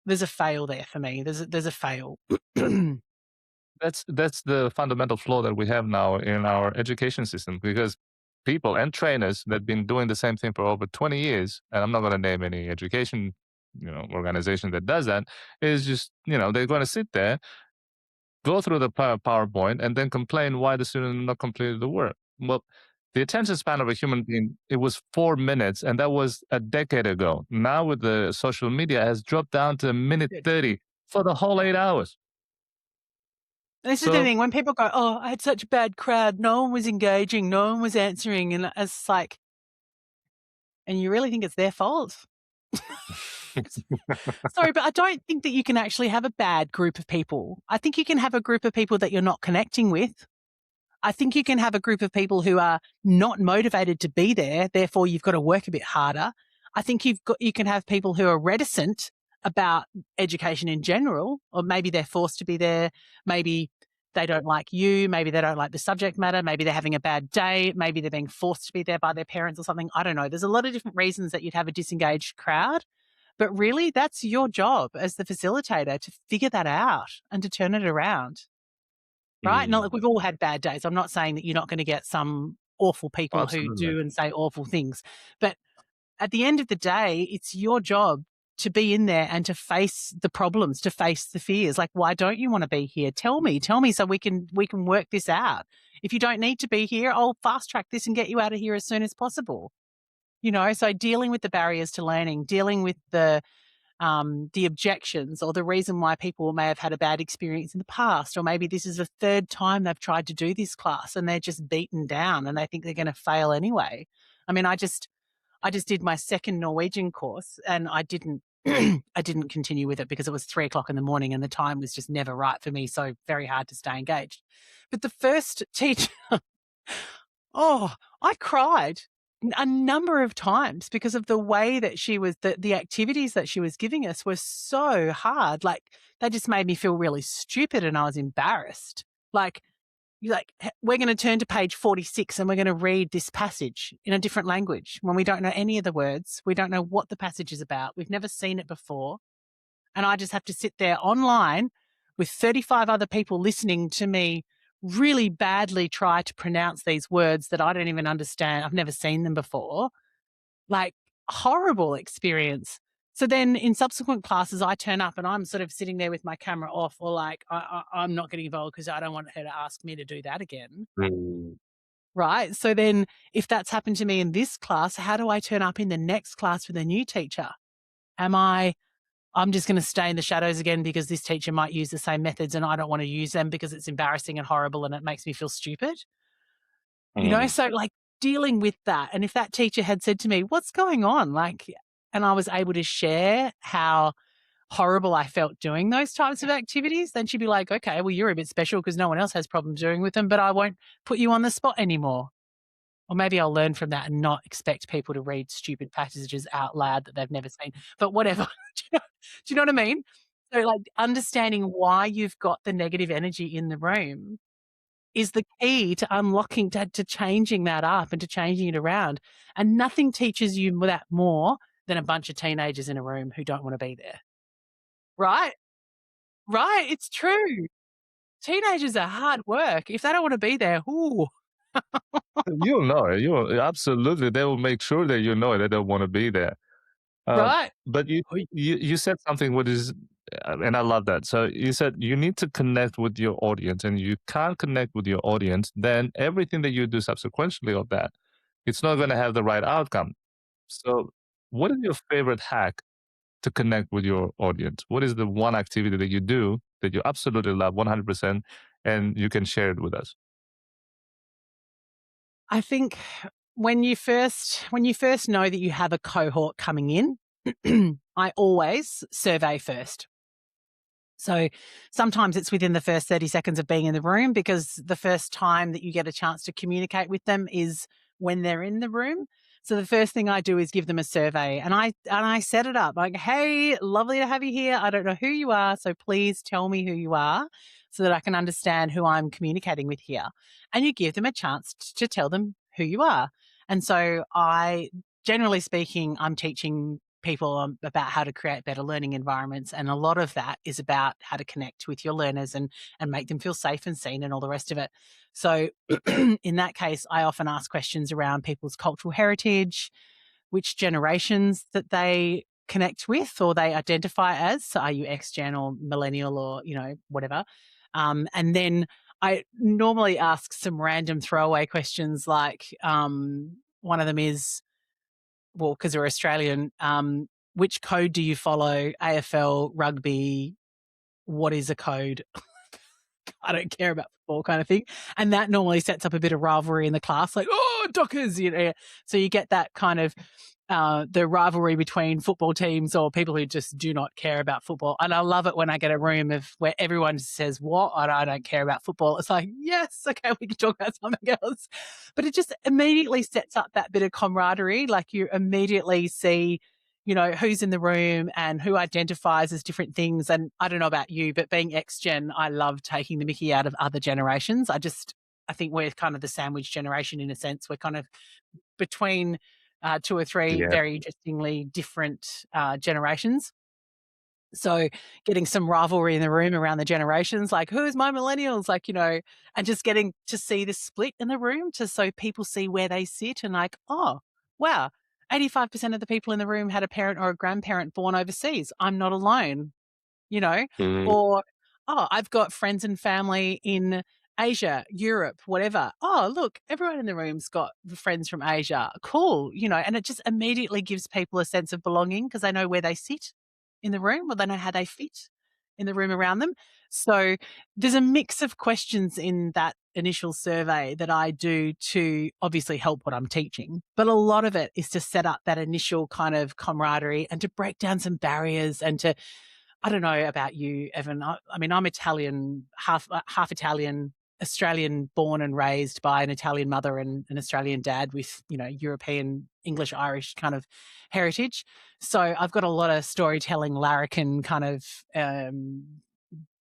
there's a fail there for me. There's a fail. That's the fundamental flaw that we have now in our education system because people and trainers that have been doing the same thing for over 20 years, and I'm not going to name any education organization that does that, is just, they're going to sit there, go through the PowerPoint, and then complain why the student not completed the work. Well, The attention span of a human being, it was 4 minutes, and that was a decade ago. Now with the social media, it has dropped down to a minute Good. 30 for the whole 8 hours. This is the So thing, when people go, "Oh, I had such a bad crowd, no one was engaging, no one was answering," and it's like, and you really think it's their fault? Sorry, but I don't think that you can actually have a bad group of people. I think you can have a group of people that you're not connecting with. I think you can have a group of people who are not motivated to be there, therefore you've got to work a bit harder. I think you can have people who are reticent about education in general, or maybe they're forced to be there, maybe they don't like you, maybe they don't like the subject matter, maybe they're having a bad day, maybe they're being forced to be there by their parents or something. I don't know. There's a lot of different reasons that you'd have a disengaged crowd, but really that's your job as the facilitator to figure that out and to turn it around. Right? Not like mm, we've all had bad days. I'm not saying that you're not gonna get some awful people who absolutely. do and say awful things. But at the end of the day, it's your job to be in there and to face the problems, to face the fears. Like, why don't you want to be here? Tell me so we can work this out. If you don't need to be here, I'll fast track this and get you out of here as soon as possible. So dealing with the barriers to learning, dealing with the objections or the reason why people may have had a bad experience in the past, or maybe this is the third time they've tried to do this class and they're just beaten down and they think they're going to fail anyway. I mean, I just did my second Norwegian course and I didn't I didn't continue with it because it was 3 o'clock in the morning and the time was just never right for me. So very hard to stay engaged. But the first teacher, oh, I cried a number of times because of the way that she was the activities that she was giving us were so hard. Like, they just made me feel really stupid and I was embarrassed. Like, we're going to turn to page 46 and we're going to read this passage in a different language when we don't know any of the words. We don't know what the passage is about. We've never seen it before. And I just have to sit there online with 35 other people listening to me really badly try to pronounce these words that I don't even understand. I've never seen them before. Like, horrible experience. So then in subsequent classes, I turn up and I'm sort of sitting there with my camera off, or like, I'm not getting involved because I don't want her to ask me to do that again. Mm, Right. So then if that's happened to me in this class, how do I turn up in the next class with a new teacher? I'm just going to stay in the shadows again because this teacher might use the same methods and I don't want to use them because it's embarrassing and horrible and it makes me feel stupid. mm, So like dealing with that. And if that teacher had said to me, "What's going on?" And I was able to share how horrible I felt doing those types of activities, then she'd be like, "Okay, well, you're a bit special because no one else has problems doing with them, but I won't put you on the spot anymore." Or maybe I'll learn from that and not expect people to read stupid passages out loud that they've never seen. But whatever. Do you know what I mean? So, like, understanding why you've got the negative energy in the room is the key to unlocking to changing that up and to changing it around. And nothing teaches you that more than a bunch of teenagers in a room who don't want to be there. Right? Right. It's true. Teenagers are hard work. If they don't want to be there, ooh, you'll know it. You'll absolutely. They will make sure that you know it. They don't want to be there. right? But you said something what is, and I love that. So you said you need to connect with your audience, and you can't connect with your audience, then everything that you do subsequently of that, it's not going to have the right outcome. So, what is your favorite hack to connect with your audience? What is the one activity that you do that you absolutely love 100%, and you can share it with us? I think when you first know that you have a cohort coming in, I always survey first. So sometimes it's within the first 30 seconds of being in the room because the first time that you get a chance to communicate with them is when they're in the room. So the first thing I do is give them a survey and I set it up like, "Hey, lovely to have you here. I don't know who you are, so please tell me who you are so that I can understand who I'm communicating with here." And you give them a chance to tell them who you are. And so generally speaking, I'm teaching people about how to create better learning environments, and a lot of that is about how to connect with your learners and make them feel safe and seen and all the rest of it. So in that case, I often ask questions around people's cultural heritage, which generations that they connect with or they identify as. So are you X gen or millennial or whatever. And then I normally ask some random throwaway questions like, one of them is, well, because we're Australian, which code do you follow? AFL, rugby, what is a code? I don't care about football kind of thing. And that normally sets up a bit of rivalry in the class, like, oh, Dockers, you know. So you get that kind of the rivalry between football teams or people who just do not care about football. And I love it when I get a room of where everyone says, what? I don't care about football. It's like, yes, okay, we can talk about something else. But it just immediately sets up that bit of camaraderie. Like you immediately see, you know, who's in the room and who identifies as different things. And I don't know about you, but being X Gen, I love taking the mickey out of other generations. I think we're kind of the sandwich generation in a sense. We're kind of between two or three Yeah. very interestingly different generations. So getting some rivalry in the room around the generations, like who's my millennials, like, you know, and just getting to see the split in the room to so people see where they sit and like, oh, wow, 85% of the people in the room had a parent or a grandparent born overseas. I'm not alone, you know, Mhm. or, oh, I've got friends and family in Asia, Europe, whatever. Oh, look, everyone in the room's got friends from Asia. Cool, you know, and it just immediately gives people a sense of belonging because they know where they sit in the room or they know how they fit in the room around them. So there's a mix of questions in that initial survey that I do to obviously help what I'm teaching, but a lot of it is to set up that initial kind of camaraderie and to break down some barriers and to, I don't know about you, Evan. I mean, I'm Italian, half Italian, Australian born and raised by an Italian mother and an Australian dad with, you know, European, English, Irish kind of heritage. So I've got a lot of storytelling, larrikin kind of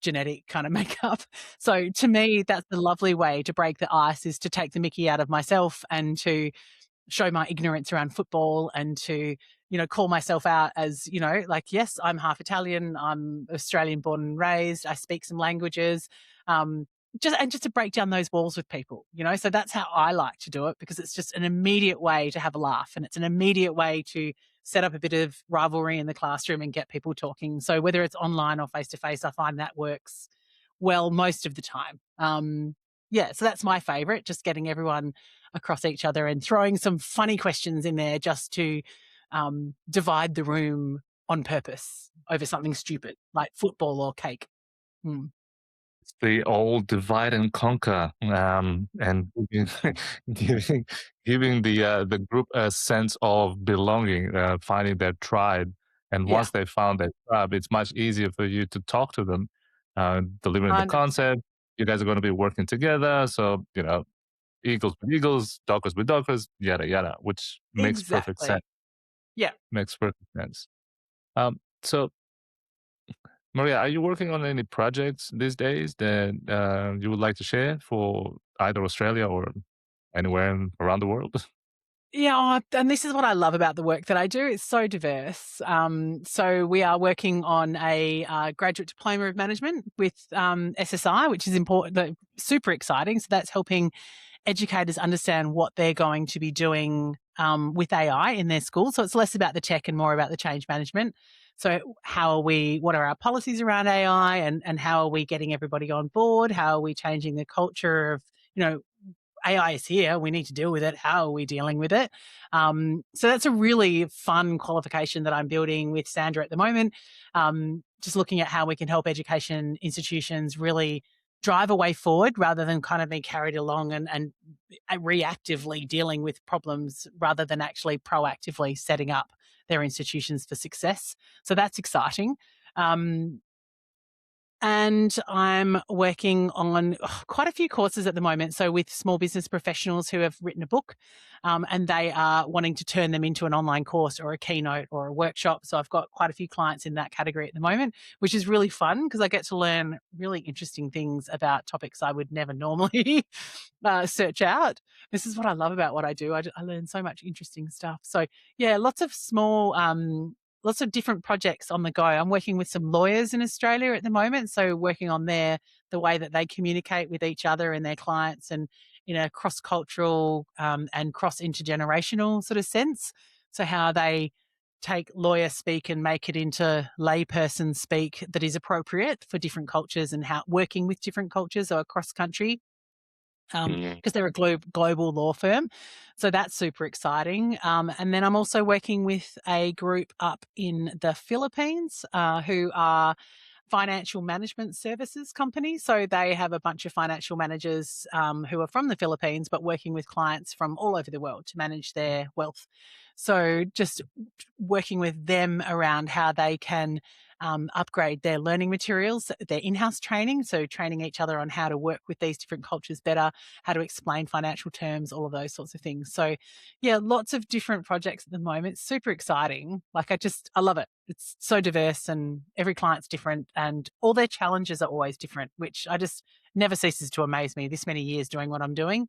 genetic kind of makeup. So to me, that's the lovely way to break the ice is to take the mickey out of myself and to show my ignorance around football and to, you know, call myself out as, you know, like, yes, I'm half Italian, I'm Australian born and raised, I speak some languages. Um, just to break down those walls with people, you know. So that's how I like to do it because it's just an immediate way to have a laugh and it's an immediate way to set up a bit of rivalry in the classroom and get people talking. So whether it's online or face to face, I find that works well most of the time. Yeah, so that's my favorite, just getting everyone across each other and throwing some funny questions in there just to divide the room on purpose over something stupid like football or cake. Mm. It's the old divide and conquer, and giving giving the group a sense of belonging, finding their tribe. And Yeah, once they found their tribe, it's much easier for you to talk to them, delivering the 100%. concept. You guys are going to be working together, so you know, eagles with eagles, dockers with dockers, yada yada, which makes perfect sense. Exactly. Yeah. Makes perfect sense. So Maria, are you working on any projects these days that you would like to share for either Australia or anywhere around the world? Yeah, and this is what I love about the work that I do. It's so diverse. So we are working on a graduate diploma of management with SSI, which is important, super exciting. So that's helping educators understand what they're going to be doing with AI in their school. So it's less about the tech and more about the change management. So what are our policies around AI and how are we getting everybody on board? How are we changing the culture of, you know, AI is here. We need to deal with it. How are we dealing with it? So that's a really fun qualification that I'm building with Sandra at the moment. Just looking at how we can help education institutions really drive a way forward rather than kind of being carried along and reactively dealing with problems rather than actually proactively setting up their institutions for success. So that's exciting. Um, and I'm working on quite a few courses at the moment. So, with small business professionals who have written a book and they are wanting to turn them into an online course or a keynote or a workshop. So, I've got quite a few clients in that category at the moment, which is really fun because I get to learn really interesting things about topics I would never normally search out. This is what I love about what I do. I learn so much interesting stuff. So, yeah, lots of different projects on the go. I'm working with some lawyers in Australia at the moment, so working on the way that they communicate with each other and their clients, and in a cross cultural and cross intergenerational sort of sense. So how they take lawyer speak and make it into layperson speak that is appropriate for different cultures and how working with different cultures or across country. Because they're a global law firm. So that's super exciting. And then I'm also working with a group up in the Philippines who are financial management services companies. So they have a bunch of financial managers who are from the Philippines, but working with clients from all over the world to manage their wealth. So just working with them around how they can upgrade their learning materials, their in-house training. So training each other on how to work with these different cultures better, how to explain financial terms, all of those sorts of things. So yeah, lots of different projects at the moment. Super exciting. Like I love it. It's so diverse and every client's different and all their challenges are always different, which I just never ceases to amaze me this many years doing what I'm doing.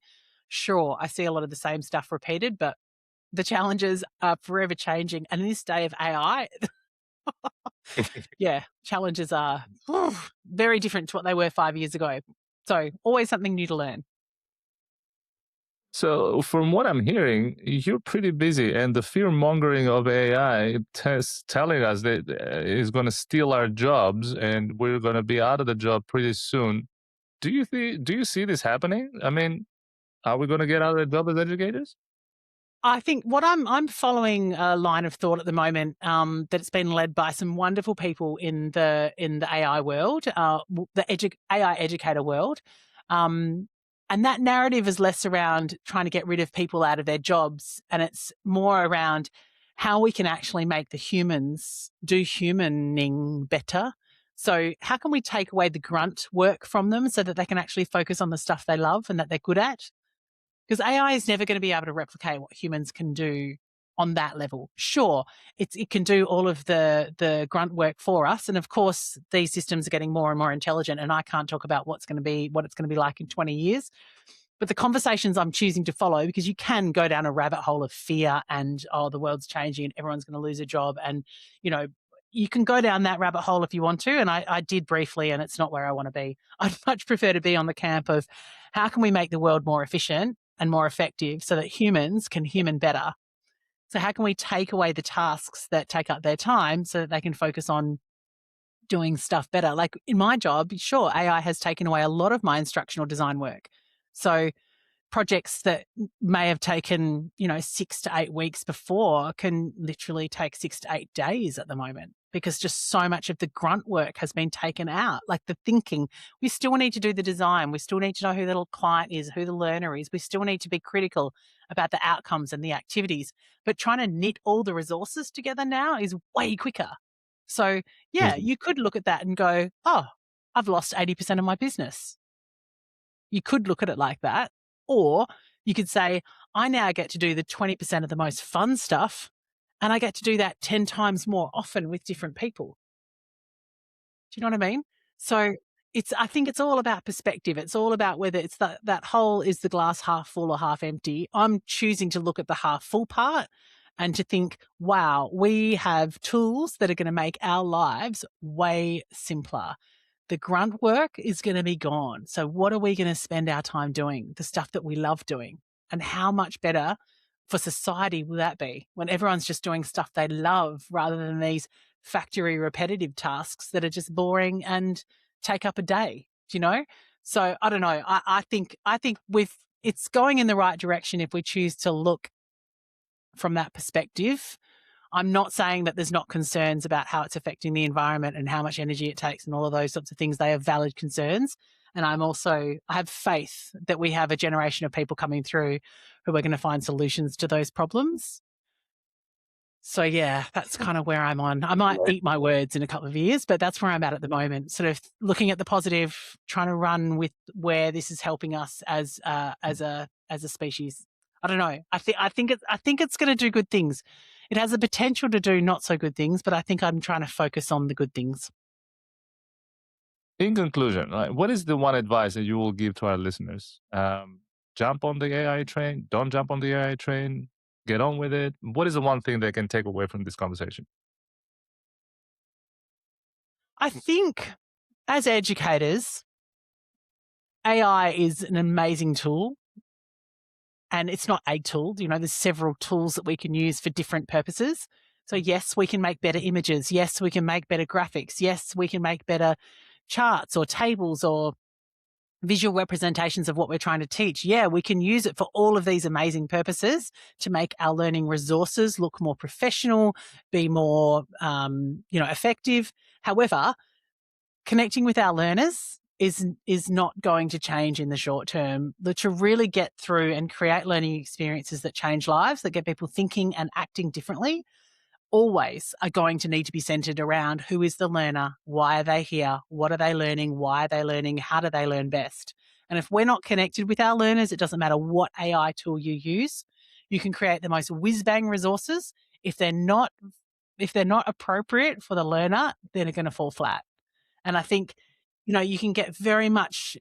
Sure, I see a lot of the same stuff repeated, but the challenges are forever changing. And in this day of AI, yeah, challenges are very different to what they were 5 years ago. So always something new to learn. So, from what I'm hearing, you're pretty busy, and the fear mongering of AI telling us that it's going to steal our jobs and we're going to be out of the job pretty soon. Do you see this happening? I mean, are we going to get out of the job as educators? I think what I'm following a line of thought at the moment that's been led by some wonderful people in the AI world, AI educator world, um, and that narrative is less around trying to get rid of people out of their jobs, and it's more around how we can actually make the humans do humaning better. So how can we take away the grunt work from them so that they can actually focus on the stuff they love and that they're good at? Because AI is never going to be able to replicate what humans can do on that level. Sure, it can do all of the grunt work for us, and of course, these systems are getting more and more intelligent. And I can't talk about what it's going to be like in 20 years. But the conversations I'm choosing to follow, because you can go down a rabbit hole of fear and the world's changing and everyone's going to lose a job, and you know. You can go down that rabbit hole if you want to, and I did briefly, and it's not where I want to be. I'd much prefer to be on the camp of how can we make the world more efficient and more effective so that humans can human better. So how can we take away the tasks that take up their time so that they can focus on doing stuff better? Like in my job, sure, AI has taken away a lot of my instructional design work. So projects that may have taken, 6 to 8 weeks before can literally take 6 to 8 days at the moment because just so much of the grunt work has been taken out. Like the thinking, we still need to do the design. We still need to know who the little client is, who the learner is. We still need to be critical about the outcomes and the activities. But trying to knit all the resources together now is way quicker. So yeah, Mhm. you could look at that and go, oh, I've lost 80% of my business. You could look at it like that. Or you could say, I now get to do the 20% of the most fun stuff, and I get to do that 10 times more often with different people. Do you know what I mean? So I think it's all about perspective. It's all about whether it's that whole is the glass half full or half empty. I'm choosing to look at the half full part and to think, wow, we have tools that are going to make our lives way simpler. The grunt work is going to be gone. So what are we going to spend our time doing? The stuff that we love doing. And how much better for society will that be when everyone's just doing stuff they love rather than these factory repetitive tasks that are just boring and take up a day, do you know? So I don't know. I think with it's going in the right direction if we choose to look from that perspective. I'm not saying that there's not concerns about how it's affecting the environment and how much energy it takes and all of those sorts of things. They are valid concerns. And I have faith that we have a generation of people coming through who are going to find solutions to those problems. So yeah, that's kind of where I'm on. I might eat my words in a couple of years, but that's where I'm at the moment. Sort of looking at the positive, trying to run with where this is helping us as a species. I don't know. I think it's going to do good things. It has the potential to do not so good things, but I think I'm trying to focus on the good things. In conclusion, like, what is the one advice that you will give to our listeners? Jump on the AI train, don't jump on the AI train, get on with it. What is the one thing they can take away from this conversation? I think as educators, AI is an amazing tool. And it's not a tool, there's several tools that we can use for different purposes. So yes, we can make better images. Yes, we can make better graphics. Yes, we can make better charts or tables or visual representations of what we're trying to teach. Yeah, we can use it for all of these amazing purposes to make our learning resources look more professional, be more, effective. However, connecting with our learners is not going to change in the short term. To really get through and create learning experiences that change lives, that get people thinking and acting differently, always are going to need to be centered around who is the learner, why are they here, what are they learning, why are they learning, how do they learn best. And if we're not connected with our learners, it doesn't matter what AI tool you use. You can create the most whiz-bang resources. If they're not appropriate for the learner, then they're going to fall flat. And I think, you can get very much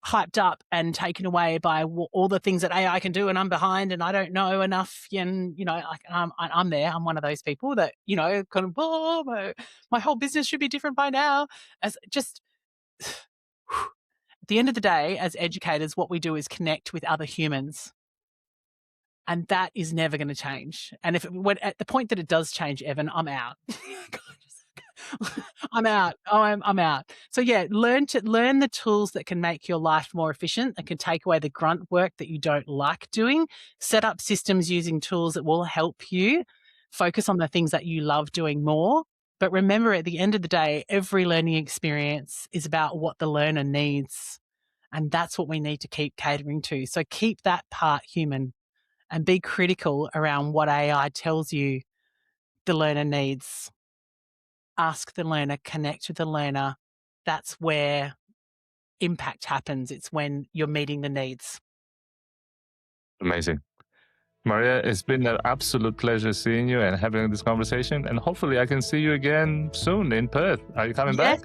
hyped up and taken away by all the things that AI can do, and I'm behind and I don't know enough. And, I'm there. I'm one of those people that, kind of, my whole business should be different by now. As just at the end of the day, as educators, what we do is connect with other humans. And that is never going to change. And at the point that it does change, Evan, I'm out. I'm out. Oh, I'm out. So yeah, learn the tools that can make your life more efficient, that can take away the grunt work that you don't like doing. Set up systems using tools that will help you focus on the things that you love doing more. But remember, at the end of the day, every learning experience is about what the learner needs. And that's what we need to keep catering to. So keep that part human and be critical around what AI tells you the learner needs. Ask the learner, connect with the learner. That's where impact happens. It's when you're meeting the needs. Amazing. Maria, it's been an absolute pleasure seeing you and having this conversation. And hopefully I can see you again soon in Perth. Are you coming back?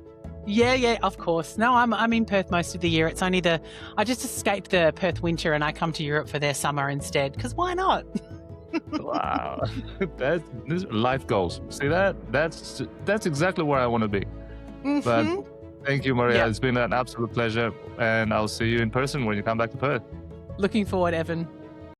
Yeah, of course. No, I'm in Perth most of the year. It's only I just escaped the Perth winter and I come to Europe for their summer instead, because why not? Wow. That's life goals. See that? That's exactly where I want to be. Mm-hmm. But thank you, Maria. Yeah. It's been an absolute pleasure. And I'll see you in person when you come back to Perth. Looking forward, Evan.